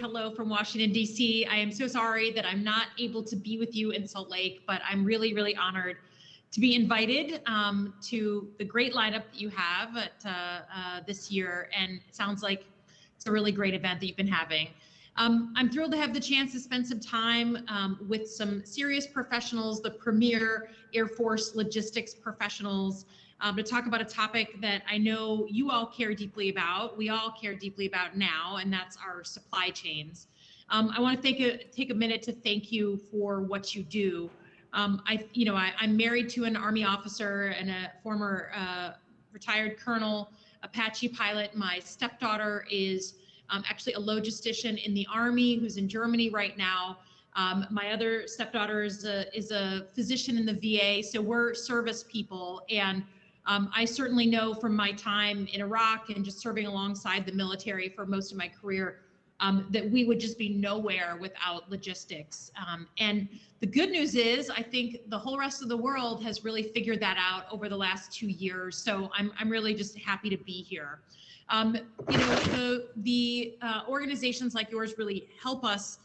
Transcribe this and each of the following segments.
hello from Washington, D.C. I am so sorry that I'm not able to be with you in Salt Lake, but I'm really, really honored to be invited to the great lineup that you have at, this year. And it sounds like it's a really great event that you've been having. I'm thrilled to have the chance to spend some time with some serious professionals, the premier Air Force logistics professionals, to talk about a topic that I know you all care deeply about. We all care deeply about now, and that's our supply chains. I want to take a minute to thank you for what you do. I'm married to an Army officer and a former retired Colonel Apache pilot. My stepdaughter is actually a logistician in the Army who's in Germany right now. My other stepdaughter is a physician in the VA, so we're service people. And I certainly know from my time in Iraq and just serving alongside the military for most of my career that we would just be nowhere without logistics. And the good news is, I think the whole rest of the world has really figured that out over the last 2 years. So I'm really just happy to be here. The organizations like yours really help us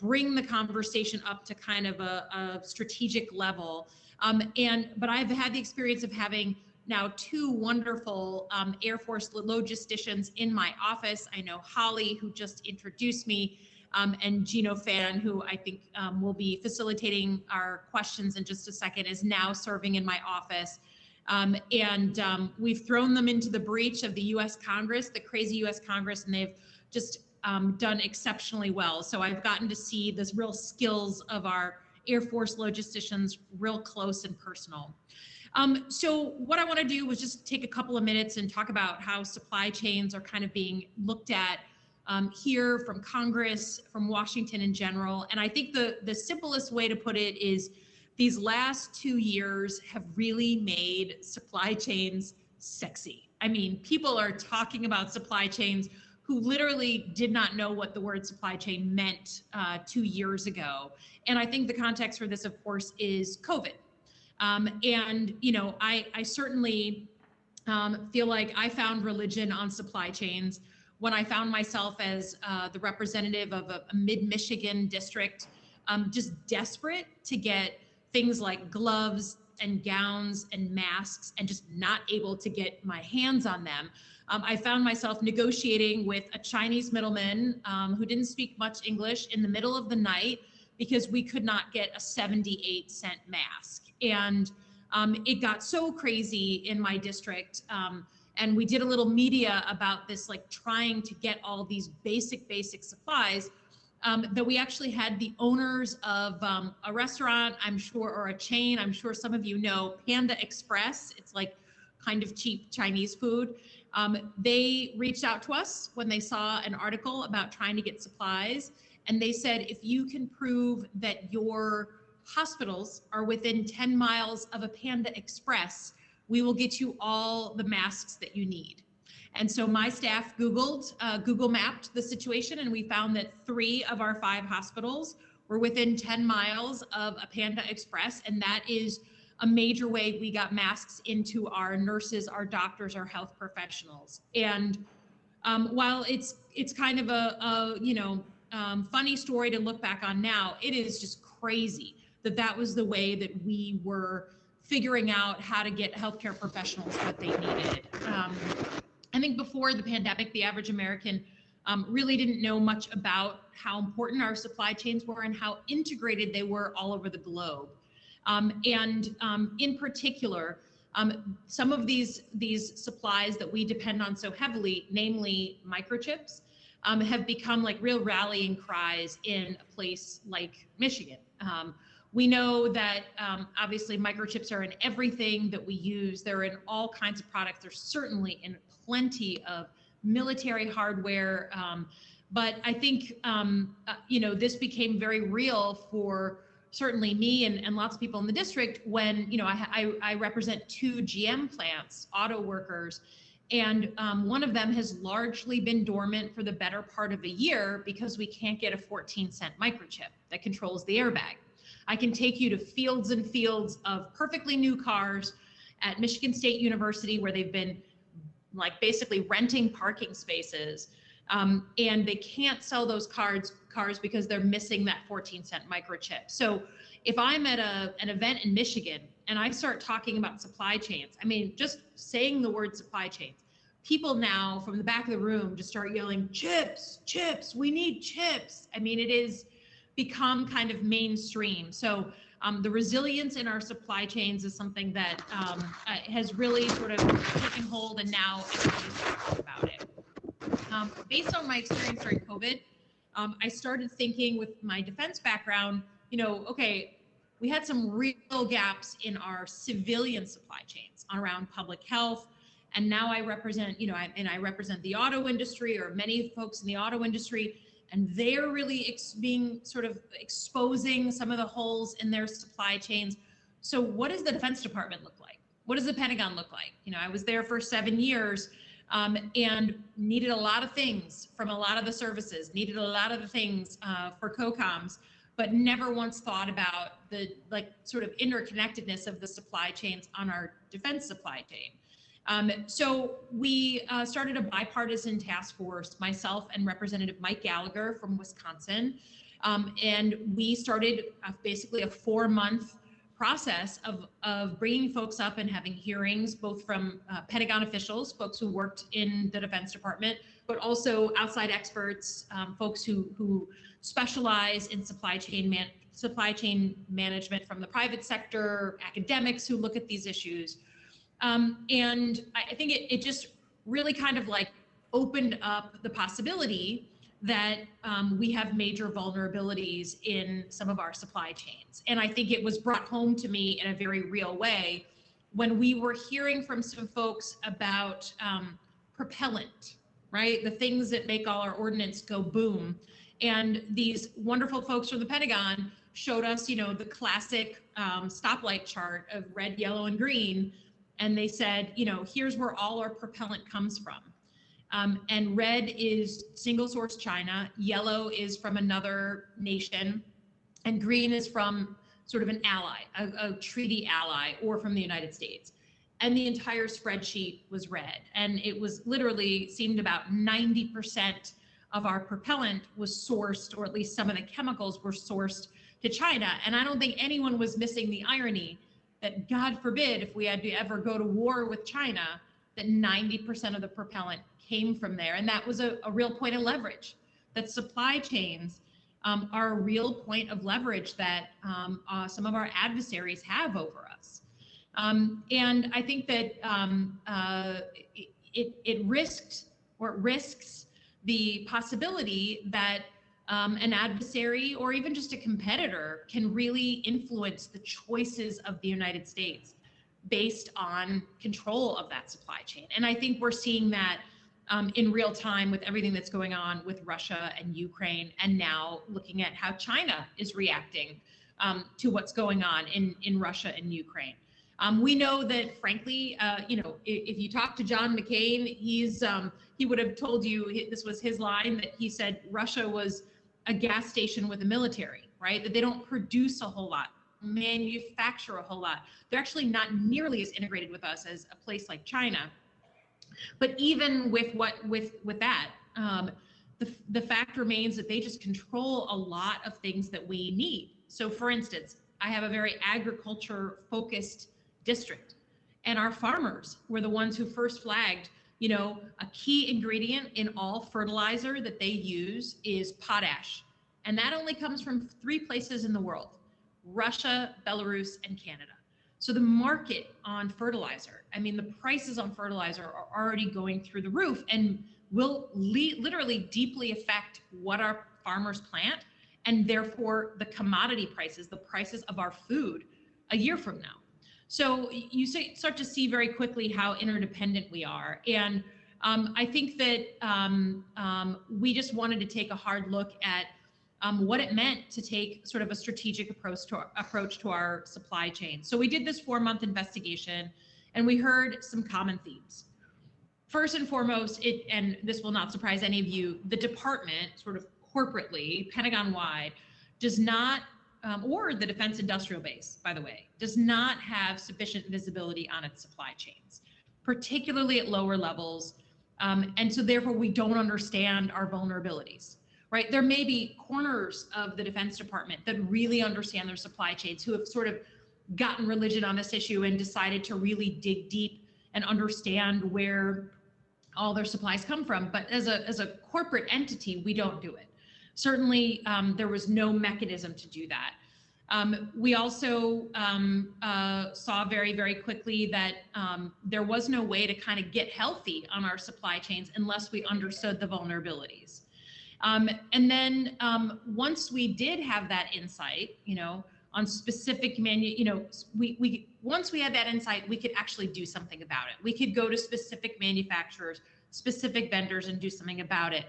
bring the conversation up to kind of a strategic level. But I've had the experience of having now 2 wonderful Air Force logisticians in my office. I know Holly, who just introduced me, and Geno, who I think will be facilitating our questions in just a second, is now serving in my office. We've thrown them into the breach of the US Congress, the crazy US Congress, and they've just done exceptionally well. So I've gotten to see the real skills of our Air Force logisticians real close and personal. So what I want to do was just take a couple of minutes and talk about how supply chains are kind of being looked at here from Congress, from Washington in general. And I think the simplest way to put it is these last 2 years have really made supply chains sexy. I mean, people are talking about supply chains who literally did not know what the word supply chain meant 2 years ago. And I think the context for this, of course, is COVID. I certainly feel like I found religion on supply chains when I found myself as the representative of a mid-Michigan district, just desperate to get things like gloves and gowns and masks and just not able to get my hands on them. I found myself negotiating with a Chinese middleman who didn't speak much English in the middle of the night because we could not get a 78-cent mask. And it got so crazy in my district. And we did a little media about this, like trying to get all these basic supplies, that we actually had the owners of a restaurant, I'm sure, or a chain, I'm sure some of you know, Panda Express. It's like kind of cheap Chinese food. They reached out to us when they saw an article about trying to get supplies. And they said, if you can prove that your hospitals are within 10 miles of a Panda Express, we will get you all the masks that you need. And so my staff Google mapped the situation, and we found that 3 of our 5 hospitals were within 10 miles of a Panda Express. And that is a major way we got masks into our nurses, our doctors, our health professionals. And while it's kind of a funny story to look back on now, it is just crazy that was the way that we were figuring out how to get healthcare professionals what they needed. I think before the pandemic, the average American really didn't know much about how important our supply chains were and how integrated they were all over the globe. In particular, some of these supplies that we depend on so heavily, namely microchips, have become like real rallying cries in a place like Michigan. We know that obviously microchips are in everything that we use. They're in all kinds of products. They're certainly in plenty of military hardware. But I think, this became very real for certainly me and lots of people in the district when, I represent 2 GM plants, auto workers. And one of them has largely been dormant for the better part of a year because we can't get a 14-cent microchip that controls the airbag. I can take you to fields and fields of perfectly new cars at Michigan State University where they've been like basically renting parking spaces And they can't sell those cars because they're missing that 14-cent microchip. So if I'm at an event in Michigan and I start talking about supply chains, I mean, just saying the word supply chains, people now from the back of the room just start yelling, chips, chips, we need chips. I mean, it is become kind of mainstream. So the resilience in our supply chains is something that has really sort of taken hold, and now everybody's talking about it. Based on my experience during COVID, I started thinking with my defense background, okay, we had some real gaps in our civilian supply chains around public health. And now I represent, I represent the auto industry, or many folks in the auto industry, and they're really being sort of exposing some of the holes in their supply chains. So what does the Defense Department look like? What does the Pentagon look like? I was there for 7 years. And needed a lot of things from a lot of the services, needed a lot of the things for COCOMs, but never once thought about the sort of interconnectedness of the supply chains on our defense supply chain. So we started a bipartisan task force, myself and Representative Mike Gallagher from Wisconsin, and we started basically a 4-month process of bringing folks up and having hearings, both from Pentagon officials, folks who worked in the Defense Department, but also outside experts, folks who specialize in supply chain management from the private sector, academics who look at these issues. And I think it just really kind of opened up the possibility that we have major vulnerabilities in some of our supply chains. And I think it was brought home to me in a very real way when we were hearing from some folks about propellant, right? The things that make all our ordnance go boom. And these wonderful folks from the Pentagon showed us, the classic stoplight chart of red, yellow, and green. And they said, here's where all our propellant comes from. And red is single source China, yellow is from another nation, and green is from sort of an ally, a treaty ally, or from the United States. And the entire spreadsheet was red. And it was literally seemed about 90% of our propellant was sourced, or at least some of the chemicals were sourced to China. And I don't think anyone was missing the irony that, God forbid, if we had to ever go to war with China, that 90% of the propellant came from there. And that was a real point of leverage, that supply chains are a real point of leverage that some of our adversaries have over us. And I think that it risks the possibility that an adversary or even just a competitor can really influence the choices of the United States based on control of that supply chain. And I think we're seeing that in real time with everything that's going on with Russia and Ukraine, and now looking at how China is reacting to what's going on in Russia and Ukraine. We know that, frankly, if you talk to John McCain, he would have told you, this was his line, that he said Russia was a gas station with a military, right? That they don't produce a whole lot, manufacture a whole lot. They're actually not nearly as integrated with us as a place like China. But even with that, the fact remains that they just control a lot of things that we need. So, for instance, I have a very agriculture-focused district, and our farmers were the ones who first flagged, a key ingredient in all fertilizer that they use is potash. And that only comes from 3 places in the world: Russia, Belarus, and Canada. So the market on fertilizer, the prices on fertilizer are already going through the roof, and will literally deeply affect what our farmers plant, and therefore the commodity prices, the prices of our food a year from now. So you start to see very quickly how interdependent we are. And I think that we just wanted to take a hard look at what it meant to take sort of a strategic approach to our supply chain. So we did this 4-month investigation, and we heard some common themes. First and foremost, and this will not surprise any of you, the department, sort of corporately, Pentagon-wide, does not, or the defense industrial base, by the way, does not have sufficient visibility on its supply chains, particularly at lower levels. And so therefore we don't understand our vulnerabilities, right? There may be corners of the Defense Department that really understand their supply chains, who have sort of gotten religion on this issue and decided to really dig deep and understand where all their supplies come from. But as a corporate entity, we don't do it. Certainly, there was no mechanism to do that. We also saw very, very quickly that there was no way to kind of get healthy on our supply chains unless we understood the vulnerabilities. And then once we did have that insight, on specific once we had that insight, we could actually do something about it. We could go to specific manufacturers, specific vendors, and do something about it.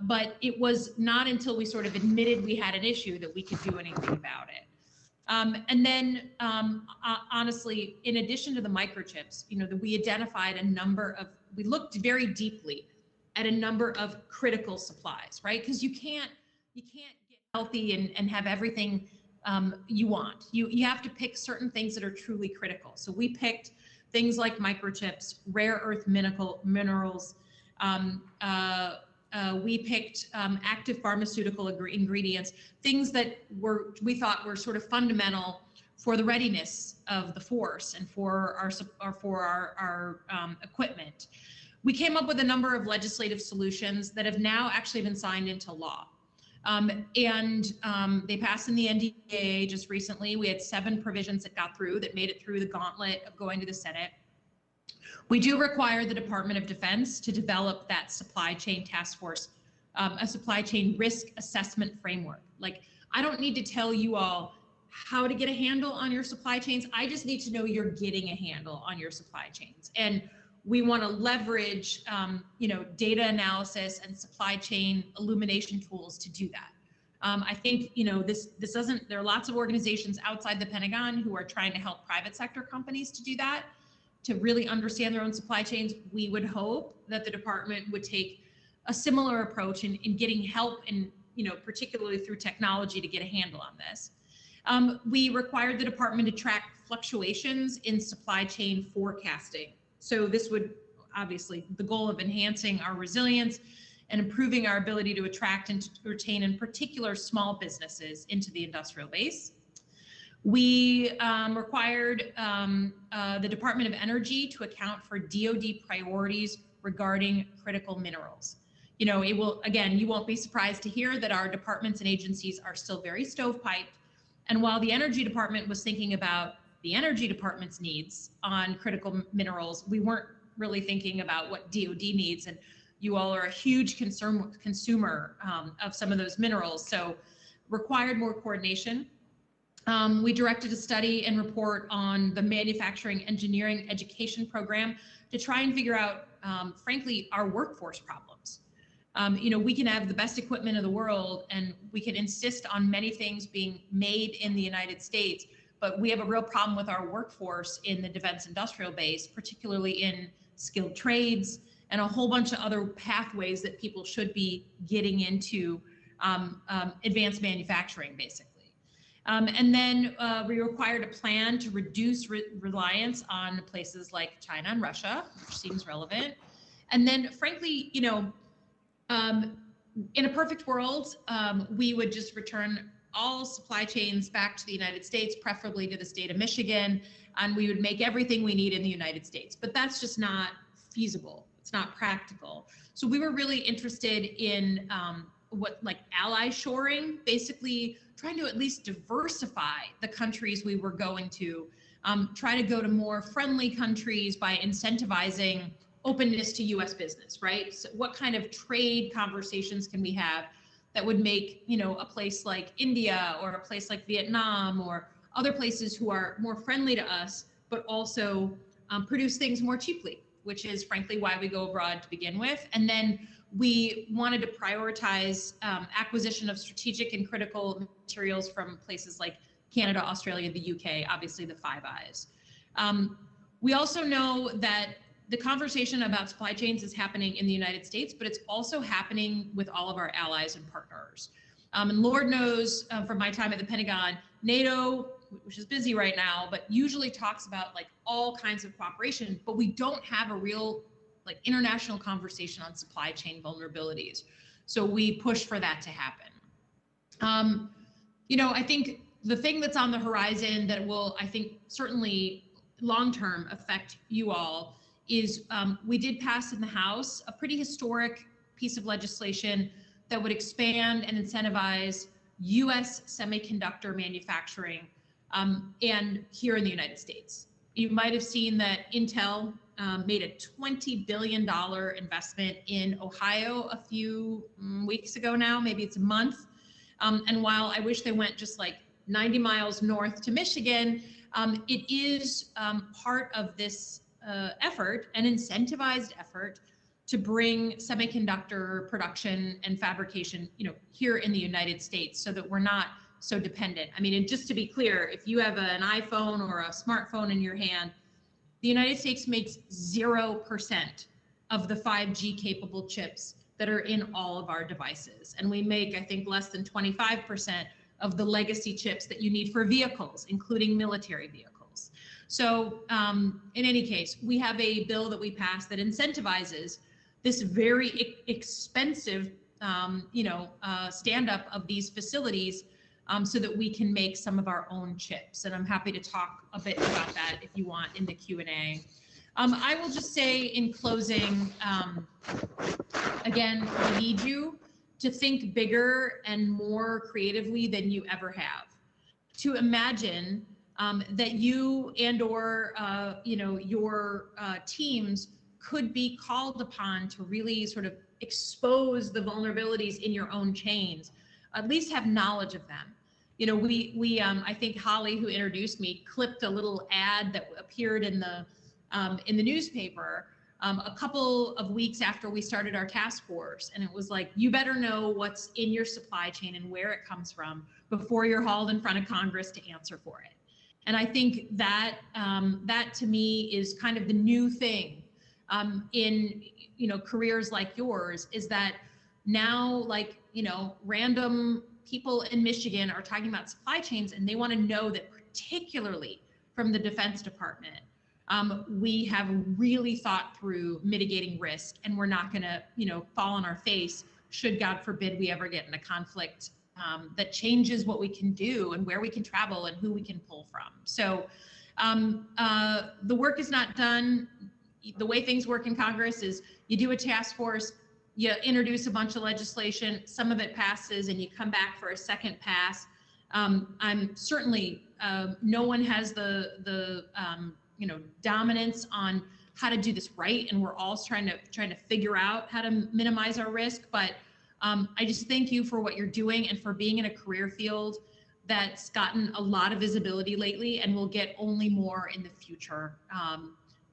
But it was not until we sort of admitted we had an issue that we could do anything about it. And then, honestly, in addition to the microchips, that we identified we looked very deeply at a number of critical supplies, right? Because you can't get healthy and have everything you want. You have to pick certain things that are truly critical. So we picked things like microchips, rare earth minerals. We picked active pharmaceutical ingredients, things that we thought were sort of fundamental for the readiness of the force and for our equipment. We came up with a number of legislative solutions that have now actually been signed into law. They passed in the NDAA just recently. We had 7 provisions that got through, that made it through the gauntlet of going to the Senate. We do require the Department of Defense to develop that supply chain task force, a supply chain risk assessment framework. Like, I don't need to tell you all how to get a handle on your supply chains. I just need to know you're getting a handle on your supply chains. And we want to leverage, data analysis and supply chain illumination tools to do that. I think, this doesn't, there are lots of organizations outside the Pentagon who are trying to help private sector companies to do that, to really understand their own supply chains. We would hope that the department would take a similar approach in getting help and, particularly through technology, to get a handle on this. We required the department to track fluctuations in supply chain forecasting. So this would obviously the goal of enhancing our resilience and improving our ability to attract and to retain, in particular, small businesses into the industrial base. We required the Department of Energy to account for DoD priorities regarding critical minerals. You won't be surprised to hear that our departments and agencies are still very stovepiped. And while the Energy Department was thinking about the Energy Department's needs on critical minerals, we weren't really thinking about what DoD needs. And you all are a huge consumer of some of those minerals, so required more coordination. We directed a study and report on the manufacturing engineering education program to try and figure out, frankly, our workforce problems. We can have the best equipment in the world and we can insist on many things being made in the United States, but we have a real problem with our workforce in the defense industrial base, particularly in skilled trades and a whole bunch of other pathways that people should be getting into advanced manufacturing, basically. And then we required a plan to reduce reliance on places like China and Russia, which seems relevant. And then, frankly, in a perfect world, we would just return all supply chains back to the United States, preferably to the state of Michigan, and we would make everything we need in the United States. But that's just not feasible. It's not practical. So we were really interested in ally shoring, basically trying to at least diversify the countries we were going to, try to go to more friendly countries by incentivizing openness to US business, right? So what kind of trade conversations can we have that would make, a place like India or a place like Vietnam or other places who are more friendly to us, but also produce things more cheaply, which is frankly why we go abroad to begin with. And then we wanted to prioritize acquisition of strategic and critical materials from places like Canada, Australia, the UK, obviously the Five Eyes. We also know that the conversation about supply chains is happening in the United States, but it's also happening with all of our allies and partners. And Lord knows from my time at the Pentagon, NATO, which is busy right now, but usually talks about like all kinds of cooperation, but we don't have a real like international conversation on supply chain vulnerabilities. So we push for that to happen. You know, I think the thing that's on the horizon that will, I think, certainly long-term affect you all is we did pass in the House a pretty historic piece of legislation that would expand and incentivize US semiconductor manufacturing and here in the United States. You might have seen that Intel made a $20 billion investment in Ohio a few weeks ago now, maybe it's a month. And while I wish they went just like 90 miles north to Michigan, it is part of this effort, an incentivized effort to bring semiconductor production and fabrication, you know, here in the United States so that we're not so dependent. I mean, and just to be clear, if you have an iPhone or a smartphone in your hand, the United States makes 0% of the 5G capable chips that are in all of our devices. And we make, I think, less than 25% of the legacy chips that you need for vehicles, including military vehicles. So in any case, we have a bill that we passed that incentivizes this very expensive, stand-up of these facilities so that we can make some of our own chips. And I'm happy to talk a bit about that if you want in the Q&A. I will just say in closing, again, we need you to think bigger and more creatively than you ever have. To imagine that you and or your teams could be called upon to really sort of expose the vulnerabilities in your own chains, at least have knowledge of them. You know, I think Holly, who introduced me, clipped a little ad that appeared in the newspaper a couple of weeks after we started our task force. And it was like, you better know what's in your supply chain and where it comes from before you're hauled in front of Congress to answer for it. And I think that that to me is kind of the new thing in, careers like yours, is that now, like, random people in Michigan are talking about supply chains, and they want to know that, particularly from the Defense Department, we have really thought through mitigating risk, and we're not going to, fall on our face should, God forbid, we ever get in a conflict that changes what we can do and where we can travel and who we can pull from. So the work is not done. The way things work in Congress is you do a task force, you introduce a bunch of legislation, some of it passes, and you come back for a second pass. I'm certainly, no one has the dominance on how to do this right, and we're all trying to figure out how to minimize our risk. But I just thank you for what you're doing and for being in a career field that's gotten a lot of visibility lately and will get only more in the future.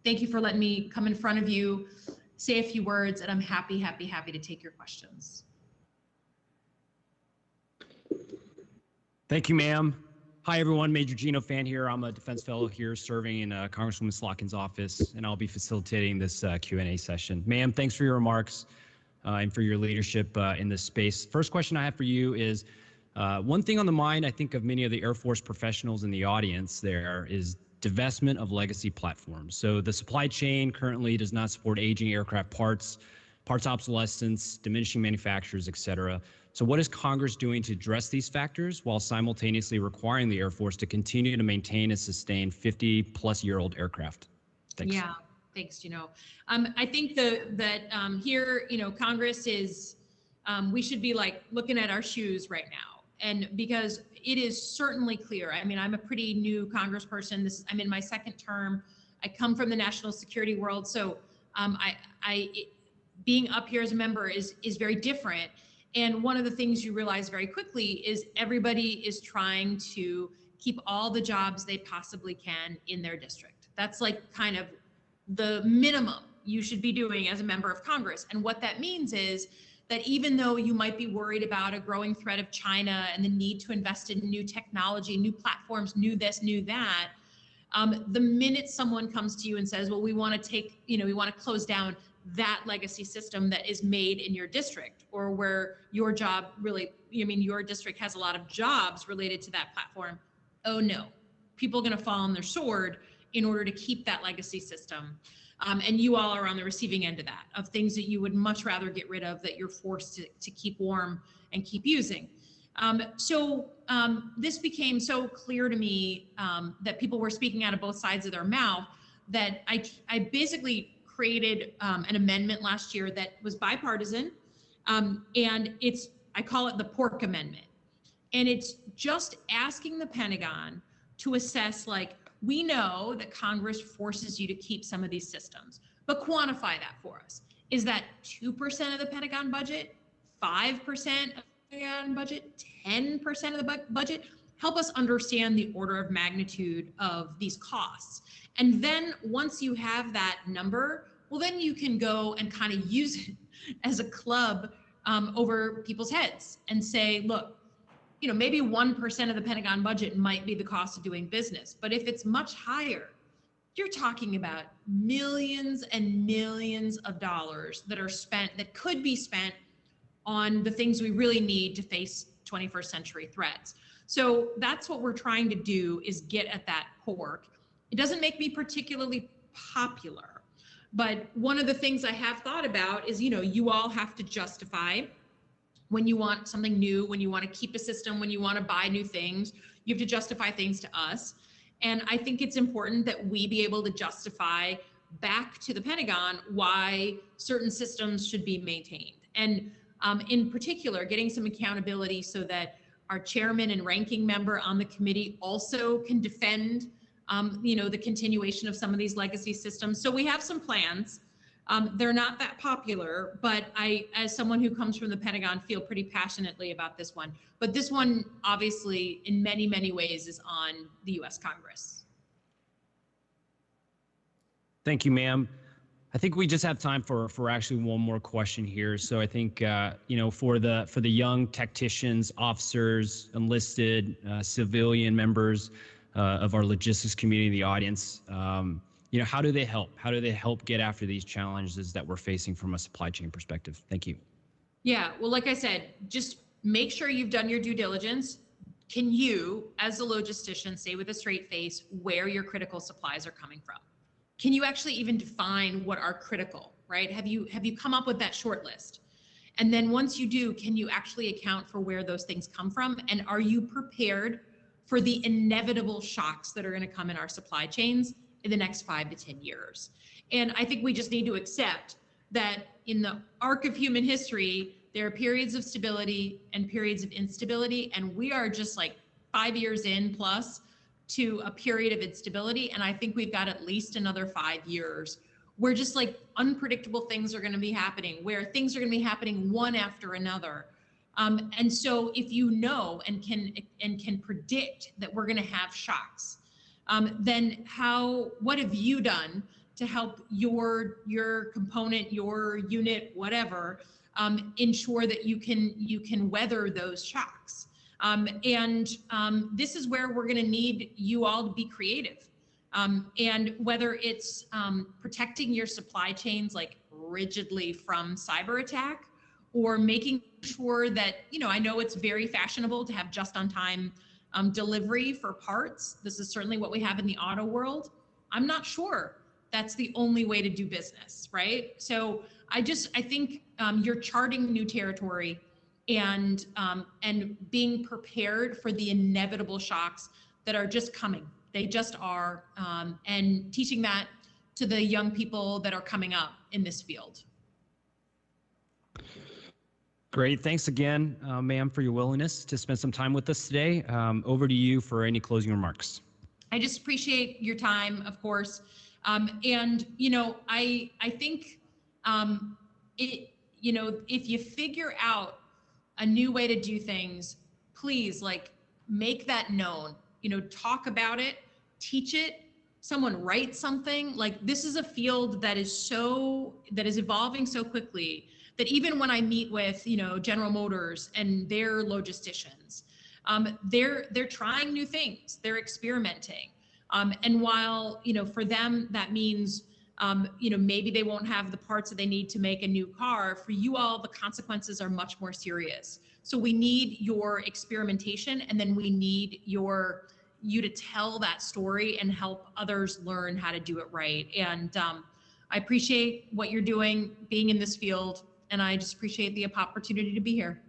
Thank you for letting me come in front of you, say a few words, and I'm happy to take your questions. Thank you, ma'am. Hi, everyone. Major Geno fan here. I'm a defense fellow here serving in Congresswoman Slotkin's office, and I'll be facilitating this Q&A session. Ma'am, thanks for your remarks and for your leadership in this space. First question I have for you is, one thing on the mind, I think, of many of the Air Force professionals in the audience there is divestment of legacy platforms. So the supply chain currently does not support aging aircraft parts obsolescence, diminishing manufacturers, et cetera. So what is Congress doing to address these factors while simultaneously requiring the Air Force to continue to maintain and sustain 50-plus-year-old aircraft? Thanks. Yeah, thanks, Geno. I think that here, Congress is, we should be like looking at our shoes right now. And because it is certainly clear, I mean, I'm a pretty new congressperson. I'm in my second term. I come from the national security world. So being up here as a member is very different. And one of the things you realize very quickly is everybody is trying to keep all the jobs they possibly can in their district. That's like kind of the minimum you should be doing as a member of Congress. And what that means is that even though you might be worried about a growing threat of China and the need to invest in new technology, new platforms, new this, new that, the minute someone comes to you and says, well, we want to we want to close down that legacy system that is made in your district, or where your job really, your district has a lot of jobs related to that platform. Oh no, people are going to fall on their sword in order to keep that legacy system. And you all are on the receiving end of that, of things that you would much rather get rid of that you're forced to keep warm and keep using. This became so clear to me that people were speaking out of both sides of their mouth that I basically created an amendment last year that was bipartisan, and I call it the pork amendment. And it's just asking the Pentagon to assess, like, we know that Congress forces you to keep some of these systems, but quantify that for us. Is that 2% of the Pentagon budget, 5% of the Pentagon budget, 10% of the budget? Help us understand the order of magnitude of these costs. And then once you have that number, well, then you can go and kind of use it as a club over people's heads and say, look, maybe 1% of the Pentagon budget might be the cost of doing business. But if it's much higher, you're talking about millions and millions of dollars that are spent, that could be spent on the things we really need to face 21st century threats. So that's what we're trying to do, is get at that pork. It doesn't make me particularly popular, but one of the things I have thought about is, you all have to justify when you want something new, when you want to keep a system, when you want to buy new things, you have to justify things to us. And I think it's important that we be able to justify back to the Pentagon why certain systems should be maintained. And in particular, getting some accountability so that our chairman and ranking member on the committee also can defend the continuation of some of these legacy systems. So we have some plans. They're not that popular, but I, as someone who comes from the Pentagon, feel pretty passionately about this one. But this one, obviously, in many, many ways, is on the U.S. Congress. Thank you, ma'am. I think we just have time for actually one more question here. So I think for the young tacticians, officers, enlisted, civilian members of our logistics community, the audience. How do they help? How do they help get after these challenges that we're facing from a supply chain perspective? Thank you. Yeah, well, like I said, just make sure you've done your due diligence. Can you, as a logistician, say with a straight face where your critical supplies are coming from? Can you actually even define what are critical, right? Have you come up with that short list? And then once you do, can you actually account for where those things come from? And are you prepared for the inevitable shocks that are going to come in our supply chains in the next 5 to 10 years? And I think we just need to accept that in the arc of human history, there are periods of stability and periods of instability, and we are just like 5 years in plus to a period of instability. And I think we've got at least another 5 years where just like unpredictable things are going to be happening, where things are going to be happening one after another. And so if you know and can predict that we're going to have shocks, then what have you done to help your component, your unit, whatever, ensure that you can weather those shocks? This is where we're going to need you all to be creative. And whether it's protecting your supply chains like rigidly from cyber attack, or making sure that, I know it's very fashionable to have just on time delivery for parts. This is certainly what we have in the auto world. I'm not sure that's the only way to do business, right? So I think you're charting new territory and being prepared for the inevitable shocks that are just coming. They just are, and teaching that to the young people that are coming up in this field. Great. Thanks again, ma'am, for your willingness to spend some time with us today. Over to you for any closing remarks. I just appreciate your time, of course. I think if you figure out a new way to do things, please make that known, talk about it, teach it, someone write something. This is a field that is evolving so quickly that even when I meet with, General Motors and their logisticians, they're trying new things, they're experimenting. And while, for them, that means, maybe they won't have the parts that they need to make a new car. For you all, the consequences are much more serious. So we need your experimentation, and then we need your you to tell that story and help others learn how to do it right. And I appreciate what you're doing, being in this field, and I just appreciate the opportunity to be here.